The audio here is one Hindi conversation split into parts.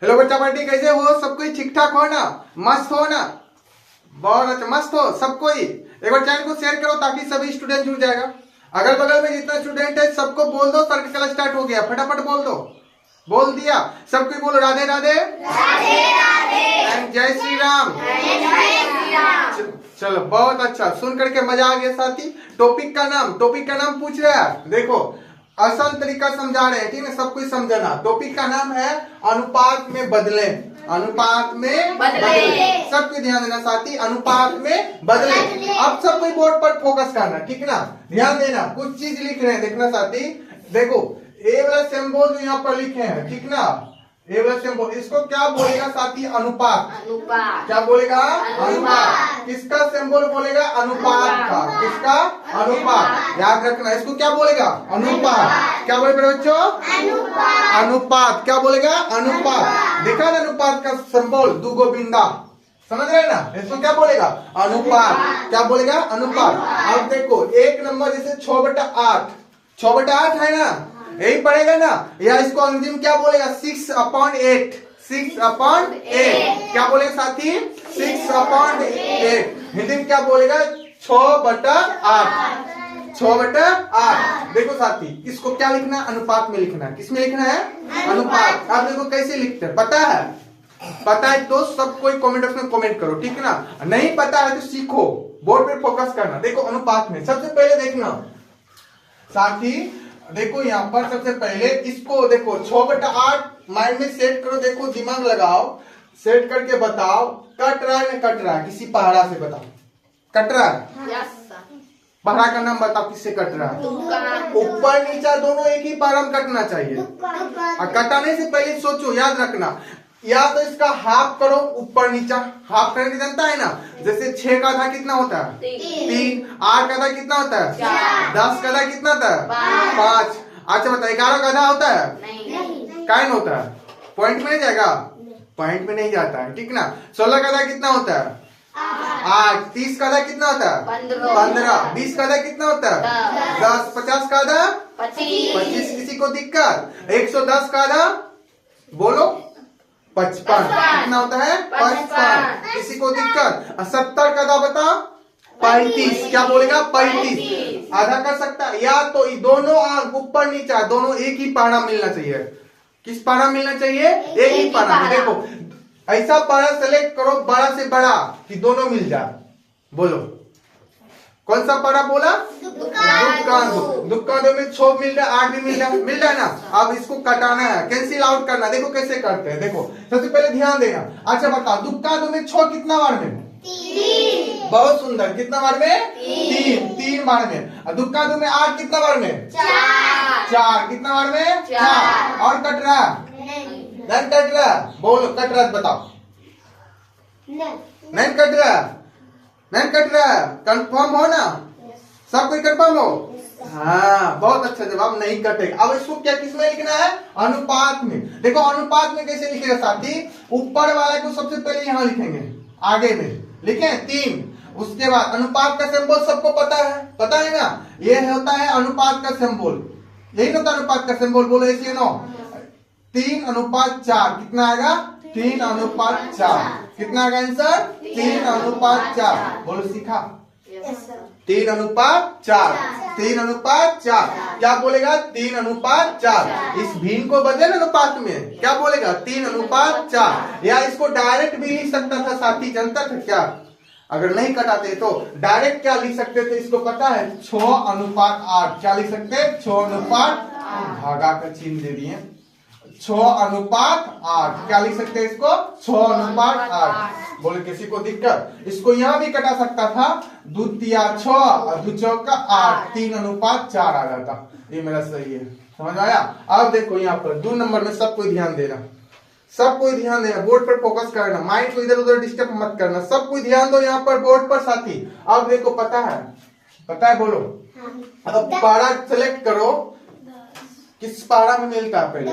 हेलो बच्चा पार्टी, कैसे हो? सब कोई ठीक ठाक हो ना? मस्त हो ना? बहुत अच्छा, मस्त हो सब कोई। एक बार चैनल को शेयर करो ताकि सभी स्टूडेंट जुड़ जाएगा। अगल बगल में जितना स्टूडेंट है सबको बोल दो सर का क्लास स्टार्ट हो गया। फटाफट बोल दो। बोल दिया? सब कोई बोलो राधे राधे राधे राधे एंड जय श्री राम। जय श्री राम। चलो बहुत अच्छा, सुन करके मजा आ गया साथी। टॉपिक का नाम पूछ रहा है। देखो आसान तरीका समझा रहे हैं, ठीक है? सब कुछ समझना। टॉपिक का नाम है अनुपात में बदले। अनुपात में बदले। सबको ध्यान देना साथी, अनुपात में बदले। अब सब कोई बोर्ड पर फोकस करना, ठीक है ना? ध्यान देना, कुछ चीज लिख रहे हैं, देखना साथी। देखो ए वाला सिंबल जो यहाँ पर लिखे हैं, ठीक ना? ए वाला सिंबल, इसको क्या बोलेगा साथी? अनुपात। अनुपात। क्या बोलेगा? अनुपात। किसका सिंबल बोलेगा? अनुपात का। किसका? अनुपात। याद रखना, इसको क्या बोलेगा? अनुपात। क्या बोले मेरे बच्चों? अनुपात। अनुपात। क्या बोलेगा? अनुपात। देखा ना अनुपात का सिंबल, दूगो बिंदा, समझ रहे ना? इसको क्या बोलेगा? अनुपात। क्या बोलेगा? अनुपात। अब देखो एक नंबर जैसे 6/8, 6/8 है ना? यही पड़ेगा ना? या इसको अंग्रेजी में क्या बोलेगा? 6/8। 6/8 क्या बोलेगा साथी? 6/8। हिंदी में क्या बोलेगा? 6/8। 6/8। देखो साथी, इसको क्या लिखना है? अनुपात में लिखना है। किसमें लिखना है? अनुपात। अब देखो कैसे लिखते हैं, पता है? पता है तो सब कोई कमेंट बॉक्स में कमेंट करो, ठीक है ना? नहीं पता है तो सीखो, बोर्ड पे फोकस करना। देखो अनुपात में सबसे पहले देखना साथी, देखो यहाँ पर सबसे पहले इसको देखो 6/8 माइंड में सेट करो। देखो दिमाग लगाओ, सेट करके बताओ कट रहा है ना कट रहा है? किसी पहाड़ा से बताओ, कट रहा है? पहाड़ा का नाम बताओ, किससे कट रहा है? ऊपर नीचा दोनों एक ही पहाड़ा में कटना चाहिए। और कटाने से पहले सोचो, याद रखना, या तो इसका हाफ करो ऊपर नीचा। हाफ करने की जनता है ना? जैसे 6 का आधा कितना होता है? 3। 8 का आधा कितना होता है? 10 का आधा कितना होता है? 5। अच्छा बता, 11 का आधा होता है? काइन होता है? पॉइंट में नहीं जाएगा? पॉइंट में नहीं जाता है, ठीक ना? 16 का आधा कितना होता है? 8। 30 का आधा कितना होता है? 15। 20 का आधा कितना होता है? 10। 50 का आधा? 25। किसी को दिक्कत? 110 का आधा बोलो? 55। कितना होता है? 55। किसी को दिक्कत? 70 का आधा बताओ? 35। क्या बोलेगा? 35। आधा कर सकता है? या तो दोनों आंख ऊपर नीचा दोनों एक ही पारा मिलना चाहिए। किस पारा मिलना चाहिए? एक ही पारा। देखो ऐसा पारा सेलेक्ट करो बड़ा से बड़ा कि दोनों मिल जाए। बोलो कौन सा पारा बोला? दुकान में 6 मिल रहा है, 8 भी मिल रहा है ना? अब इसको कटाना है, कैंसिल आउट करना। देखो कैसे करते हैं, देखो सबसे पहले ध्यान देना। अच्छा बताओ, दुकान में 6 कितना बार में? 3। बहुत सुंदर। कितना बार में? 3 बार में। और दुकान में 8 कितना बार में? 4। कितना बार में? 4। और कट रहा? नहीं कट रहा? बोलो कट रहा बताओ। नहीं कट रहा? नहीं कट रहा है? कंफर्म हो ना? सब कोई कंफर्म हो? हाँ बहुत अच्छा जवाब, नहीं कटेगा। अब इसको क्या किस में लिखना है? अनुपात में। देखो अनुपात में कैसे लिखेगा साथी? ऊपर वाला को सबसे पहले यहाँ लिखेंगे, आगे में लिखे 3। उसके बाद अनुपात का सिंबल सबको पता है ना? ये होता है अनुपात का सिंबल, यही होता है अनुपात का सिंबल। बोलो ऐसे नो 3/4 कितना आएगा? 3/4। कितना आएगा आंसर? 3/4। बोलो सीखा? 3/4। 3/4 क्या बोलेगा? 3/4। इस भिन्न को बदले ना अनुपात में, क्या बोलेगा? 3/4। या इसको डायरेक्ट भी लिख सकता था साथी, जानता था क्या? अगर नहीं कटाते तो डायरेक्ट क्या लिख सकते थे? इसको पता है? 6/8। क्या लिख सकते? 6/8। भागा का चिन्ह दे दिए। 6/8 क्या लिख सकते हैं इसको? 6/8। बोले किसी को दिक्कत? इसको यहाँ भी कटा सकता था, 2 तिया 6 और 2 चौका 8, 3/4 आ जाता। ये मेरा सही है, समझ आया? अब देखो यहाँ पर 2 नंबर में सब कोई ध्यान देना, सब कोई ध्यान देना। बोर्ड पर फोकस करना, माइंड को इधर उधर डिस्टर्ब मत करना। सब कोई ध्यान दो यहाँ पर बोर्ड पर साथी। अब देखो पता है बोलो? अब पारा सेलेक्ट करो, किस पारा में मिलता है? पहले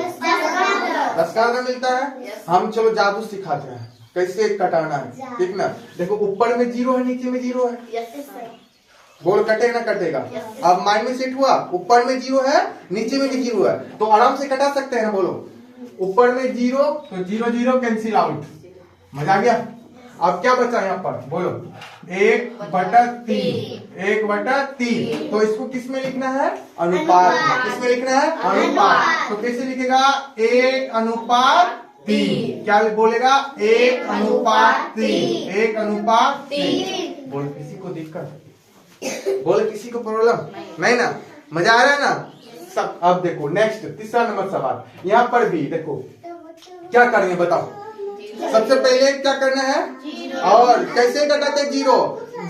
10 का में मिलता है। हम चलो जादू सिखाते हैं कैसे कटाना है, ठीक ना? देखो ऊपर में 0 है, नीचे में 0 है। बोल कटेगा ना कटेगा? अब माइंड में सेट हुआ, ऊपर में 0 है, नीचे में भी 0 है, तो आराम से कटा सकते हैं। बोलो ऊपर में 0 तो 0 0 कैंसिल आउट। मजा आ गया। अब क्या बचा यहाँ पर बोलो 1/3 1/3 तो इसको किस में लिखना है अनुपात में। किस में लिखना है अनुपात। तो कैसे लिखेगा 1/3 क्या बोलेगा 1/3 1/3 बोल किसी को दिक्कत बोल किसी को प्रॉब्लम नहीं ना मजा आ रहा है ना सब। अब देखो नेक्स्ट तीसरा नंबर सवाल यहाँ पर भी देखो क्या करेंगे बताओ। सबसे पहले क्या करना है और कैसे कटाते 0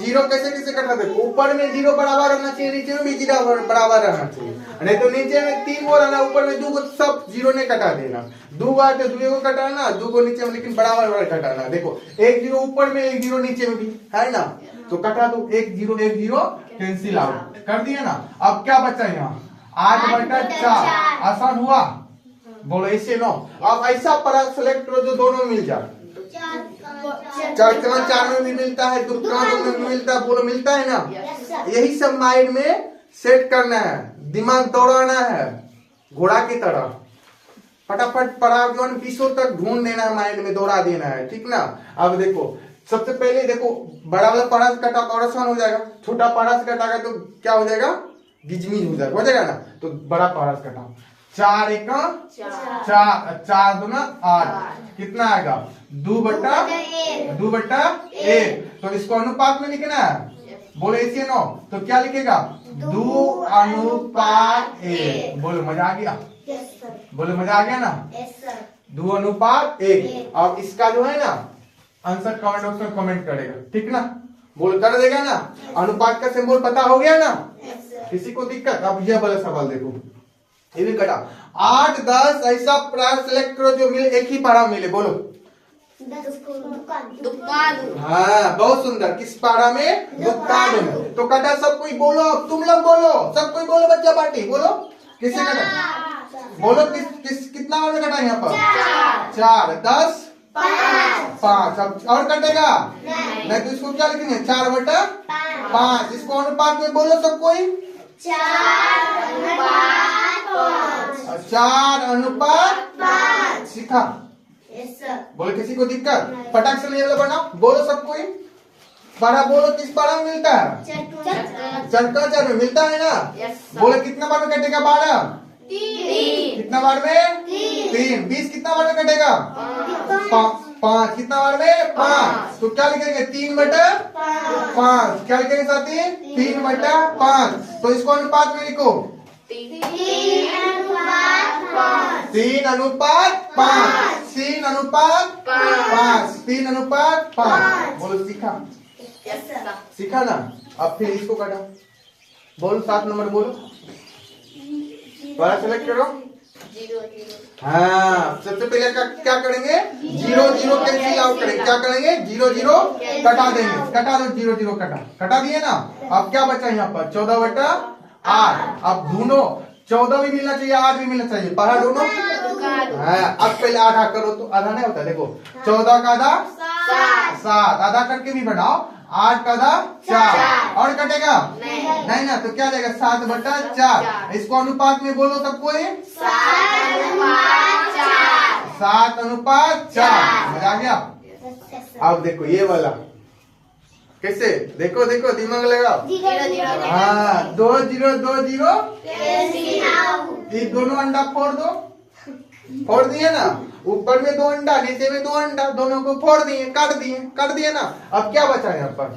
0 कैसे कटाते ऊपर में 0 बराबर रहना चाहिए नीचे में भी 0 बराबर रहना चाहिए नहीं तो नीचे में 3 गो रहना ऊपर में 2 गो सब 0 ने कटा देना 2 बार तो 2 को कटाना 2 को नीचे में लेकिन बराबर कटाना। देखो 1 0 ऊपर में 1 0 नीचे में भी है ना तो कटा दो 1 0 1 0 कैंसिल आउट कर दिया ना। अब क्या बचा यहाँ 8/4 आसान हुआ बोलो ऐसे नो। अब ऐसा परा सेलेक्ट करो जो दोनों मिल जाए 4 में भी मिलता है 2 में भी मिलता है बोलो मिलता है ना। यही सब माइंड में सेट करना है दिमाग दौड़ाना है घोड़ा की तरह फटाफट पराग 20 तक ढूंढ देना है माइंड में दौड़ा देना है ठीक ना। अब देखो सबसे पहले देखो बड़ा वाला पारा से कटा और आसान हो जाएगा छोटा पारा से कटागा तो क्या हो जाएगा गिजमिज हो जाएगा ना। तो बड़ा पारा से कटाओ 4 1 4 2 8 कितना आएगा 2/1 तो इसको अनुपात में लिखना है बोलो ऐसे नो तो क्या लिखेगा 2/1 बोलो मजा आ गया बोलो मजा आ गया ना 2/1। अब इसका जो है ना आंसर कमेंट बॉक्स में कमेंट करेगा ठीक ना बोल कर देगा ना। अनुपात का सिंबल पता हो गया ना किसी को दिक्कत। अब यह वाला सवाल देखो ये भी कटा 8 10 ऐसा प्रार सेलेक्ट करो जो मिले एक ही पारा मिले बोलो दुकान। हाँ बहुत सुंदर किस पारा में दुकान में। तो कटा सब कोई बोलो तुम लोग बोलो सब कोई बोलो बच्चा पार्टी बोलो किससे कटा बोलो किस कितना बार में कटा यहाँ पर 4 10 5 अब और कटेगा नहीं तो इसको क्या लिखेंगे 4/5 इसको अनुपात में बोलो सब कोई 4/5 सीखा बोलो किसी को दिक्कत फटाक से ये वाला बनाओ बोलो सब कोई पारा बोलो किस पारा में मिलता है चरका में मिलता है ना। बोलो कितना बार में कटेगा 12 कितना बार में 3 20 कितना बार में कटेगा 5 कितना बार में 5 तो क्या लिखेंगे 3/5 क्या लिखेंगे साथी 3/5 तो इसको अनुपात में लिखो 3/5 बोलो सीखा सीखा ना। अब फिर इसको काटा बोलो 7 नंबर बोलो सेलेक्ट करो 0 हाँ सबसे पहले क्या करेंगे 0 0 कैंसिल आउट करेंगे क्या करेंगे 0 0 कटा देंगे कटा दो 0 0 कटा दिए ना। अब क्या बचा यहाँ पर 14/8 अब दोनों 14 भी मिलना चाहिए 8 भी मिलना चाहिए पढ़ा दोनों हाँ। अब पहले आधा करो तो आधा नहीं होता देखो 14 का आधा 7 आधा करके भी बनाओ 8 का आधा 4 और कटेगा नहीं ना तो क्या जाएगा 7/4 इसको अनुपात में बोलो सबको 7/4 मजा आ गया। अब देखो ये वाला कैसे देखो देखो दिमाग लगाओ हाँ 2 0 2 0 ये दोनों अंडा फोड़ दिए ना ऊपर में 2 अंडा नीचे में 2 अंडा दोनों को फोड़ दिए काट दिए ना। अब क्या बचा यहाँ पर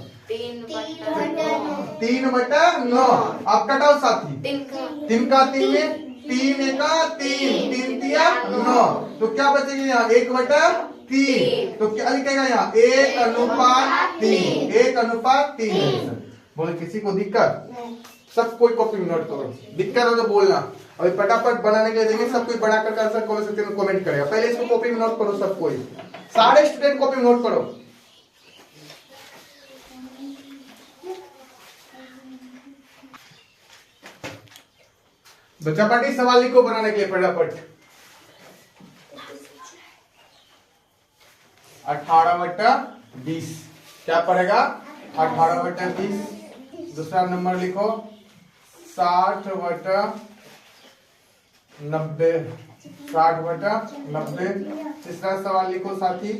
3/9 अब कटाओ साथी 3 का 3 में 3 1 3 9 तो क्या बचेगा यहाँ 1/3 तो क्या लिखेगा यहाँ 1/3 बोले किसी को दिक्कत सब कोई कॉपी में नोट करो दिक्कत हो तो बोलना और फटाफट बनाने के लिए देंगे सब कोई बना करके आंसर कमेंट सेक्शन में कमेंट करेगा। पहले इसको कॉपी में नोट करो सब कोई सारे स्टूडेंट कॉपी में नोट करो। बच्चा पार्टी सवाल लिखो बनाने के लिए फटाफट 18/20 क्या पड़ेगा 18/20। दूसरा नंबर लिखो 60/90 60/90। तीसरा सवाल लिखो साथी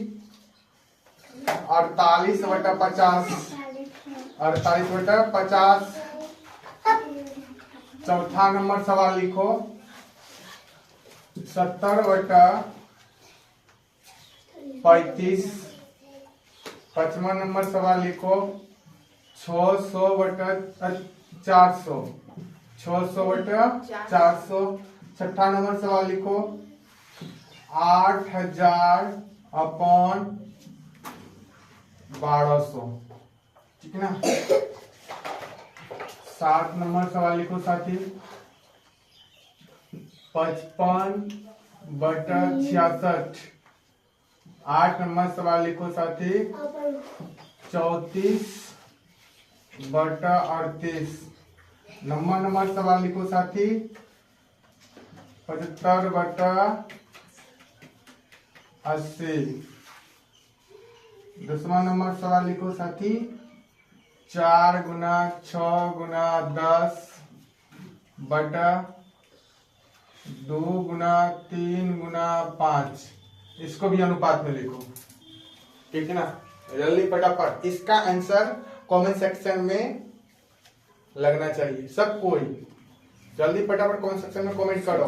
48/50। 48/50। चौथा नंबर सवाल लिखो 70/35। पांचवा नंबर सवाल लिखो 600/400। 600/400। छठा नंबर सवाल लिखो 8000/1200। ठीक है ना। 7 नंबर सवाल लिखो साथी 55/66। 8 नंबर सवाल लिखो साथी 34/38। 9वां नंबर सवाल लिखो साथी 75/80। 10वां नंबर सवाल लिखो साथी 4 × 6 × 10/2 × 3 × 5। इसको भी अनुपात में लिखो। ठीक है ना। जल्दी फटाफट इसका आंसर कमेंट सेक्शन में लगना चाहिए सब कोई। जल्दी फटाफट कमेंट सेक्शन में कमेंट करो।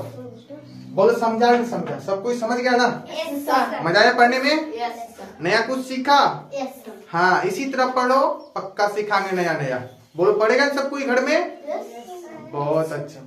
बोलो समझा नहीं समझा। सब कोई समझ गया ना। Yes sir. मजा आया पढ़ने में। Yes sir. नया कुछ सीखा। Yes sir. हाँ इसी तरह पढ़ो पक्का सिखाएंगे नया नया। बोलो पढ़ेगा सब कोई घर में। यस। बहुत अच्छा।